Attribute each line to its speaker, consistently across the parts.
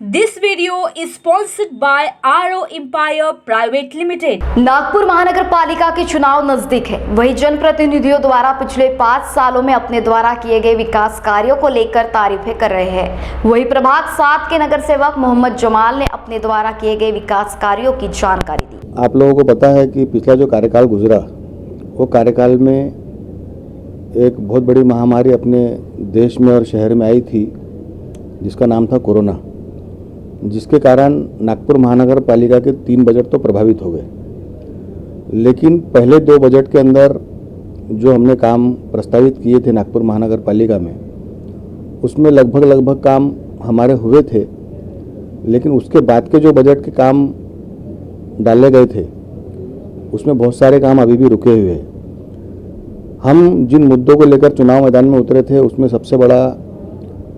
Speaker 1: This video is sponsored by RO Empire Private Limited.
Speaker 2: Nagpur महानगर पालिका के चुनाव नजदीक है, वही जनप्रतिनिधियों द्वारा पिछले 5 सालों में अपने द्वारा किए गए विकास कार्यों को लेकर तारीफें कर रहे हैं। वही प्रभाग 7 के नगर सेवक मोहम्मद जमाल ने अपने द्वारा किए गए विकास कार्यों की जानकारी दी।
Speaker 3: आप लोगों को पता है कि पिछला जो कार्यकाल गुजरा, वो कार्यकाल में एक बहुत बड़ी महामारी अपने देश में और शहर में आई थी, जिसका नाम था कोरोना, जिसके कारण नागपुर महानगर पालिका के 3 बजट तो प्रभावित हो गए। लेकिन पहले 2 बजट के अंदर जो हमने काम प्रस्तावित किए थे नागपुर महानगर पालिका में, उसमें लगभग काम हमारे हुए थे। लेकिन उसके बाद के जो बजट के काम डाले गए थे, उसमें बहुत सारे काम अभी भी रुके हुए हैं। हम जिन मुद्दों को लेकर चुनाव मैदान में उतरे थे, उसमें सबसे बड़ा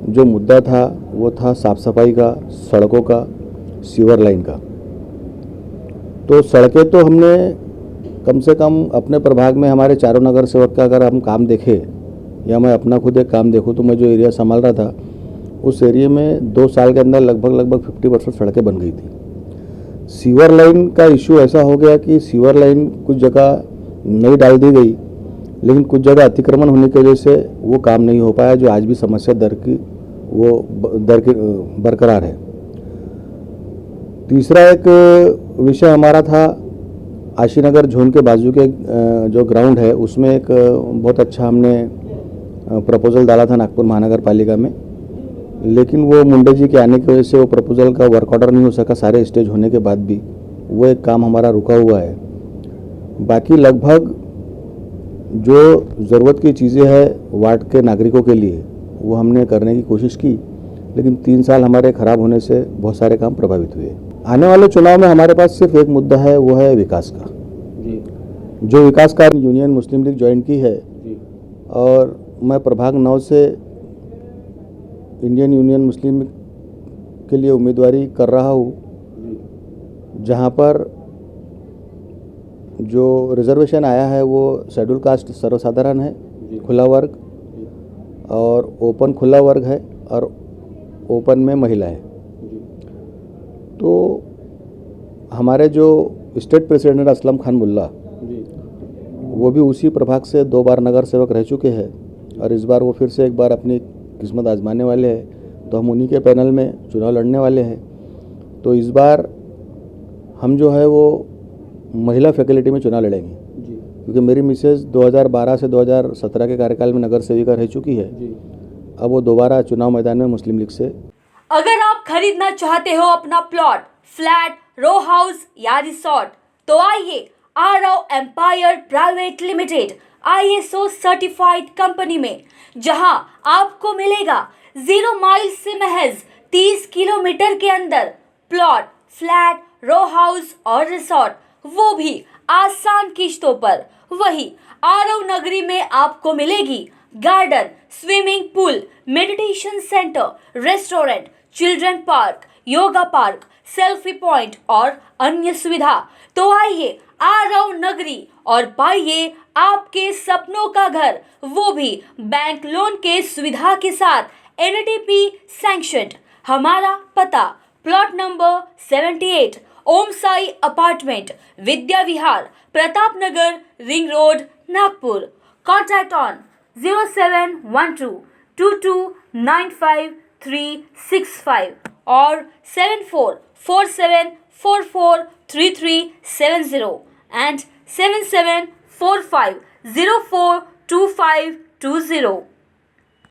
Speaker 3: जो मुद्दा था वो था साफ़ सफाई का, सड़कों का, सीवर लाइन का। तो सड़कें तो हमने कम से कम अपने प्रभाग में हमारे चारों नगर सेवक का अगर हम काम देखें या मैं अपना खुद एक काम देखूं, तो मैं जो एरिया संभाल रहा था, उस एरिया में 2 साल के अंदर लगभग 50% सड़कें बन गई थी। सीवर लाइन का इशू ऐसा हो गया कि सीवर लाइन कुछ जगह नई डाल दी गई, लेकिन कुछ जगह अतिक्रमण होने की वजह से वो काम नहीं हो पाया, जो आज भी समस्या दर की बरकरार है। तीसरा एक विषय हमारा था, आशीनगर जोन के बाजू के जो ग्राउंड है, उसमें एक बहुत अच्छा हमने प्रपोजल डाला था नागपुर महानगर पालिका में, लेकिन वो मुंडे जी के आने की वजह से वो प्रपोजल का वर्क ऑर्डर नहीं हो सका। सारे स्टेज होने के बाद भी वो एक काम हमारा रुका हुआ है। बाकी लगभग जो ज़रूरत की चीज़ें हैं वार्ड के नागरिकों के लिए, वो हमने करने की कोशिश की, लेकिन 3 साल हमारे ख़राब होने से बहुत सारे काम प्रभावित हुए। आने वाले चुनाव में हमारे पास सिर्फ एक मुद्दा है, वो है विकास का जी। जो विकास कार्य यूनियन मुस्लिम लीग ज्वाइन की है जी। और मैं प्रभाग 9 से इंडियन यूनियन मुस्लिम के लिए उम्मीदवारी कर रहा हूँ, जहाँ पर जो रिजर्वेशन आया है वो शेड्यूल कास्ट सर्वसाधारण है, खुला वर्ग, और ओपन खुला वर्ग है, और ओपन में महिला है। तो हमारे जो स्टेट प्रेसिडेंट असलम खान मुल्ला, वो भी उसी प्रभाग से 2 बार नगर सेवक रह चुके हैं, और इस बार वो फिर से एक बार अपनी किस्मत आजमाने वाले हैं। तो हम उन्हीं के पैनल में चुनाव लड़ने वाले हैं। तो इस बार हम जो है वो महिला फैकल्टी में चुनाव लड़ेंगे जी। क्योंकि मेरी मिसेज 2012 से 2017 के कार्यकाल में नगर सेविका रह चुकी है जी। अब वो दोबारा चुनाव मैदान में मुस्लिम लीग से।
Speaker 1: अगर आप खरीदना चाहते हो अपना प्लॉट, फ्लैट, रो हाउस या रिसोर्ट, तो आइए RO empire private limited ISO certified company में, जहां आपको मिलेगा 0 माइल से महज 30 किलोमीटर के अंदर प्लॉट, फ्लैट, रो हाउस और रिसोर्ट, वो भी आसान किश्तों पर। वही RO नगरी में आपको मिलेगी garden, swimming pool, meditation centre, restaurant, children park, yoga park, selfie point और अन्य सुविधा। तो आइए RO नगरी और पाइए आपके सपनों का घर, वो भी बैंक लोन के सुविधा के साथ, NTP सैंक्शन्ड। हमारा पता plot number 78, Om Sai apartment, Vidya Vihar, Pratap Nagar, ring road, Nagpur. Contact on 0712 2295 और 7447443370 and 7745042520।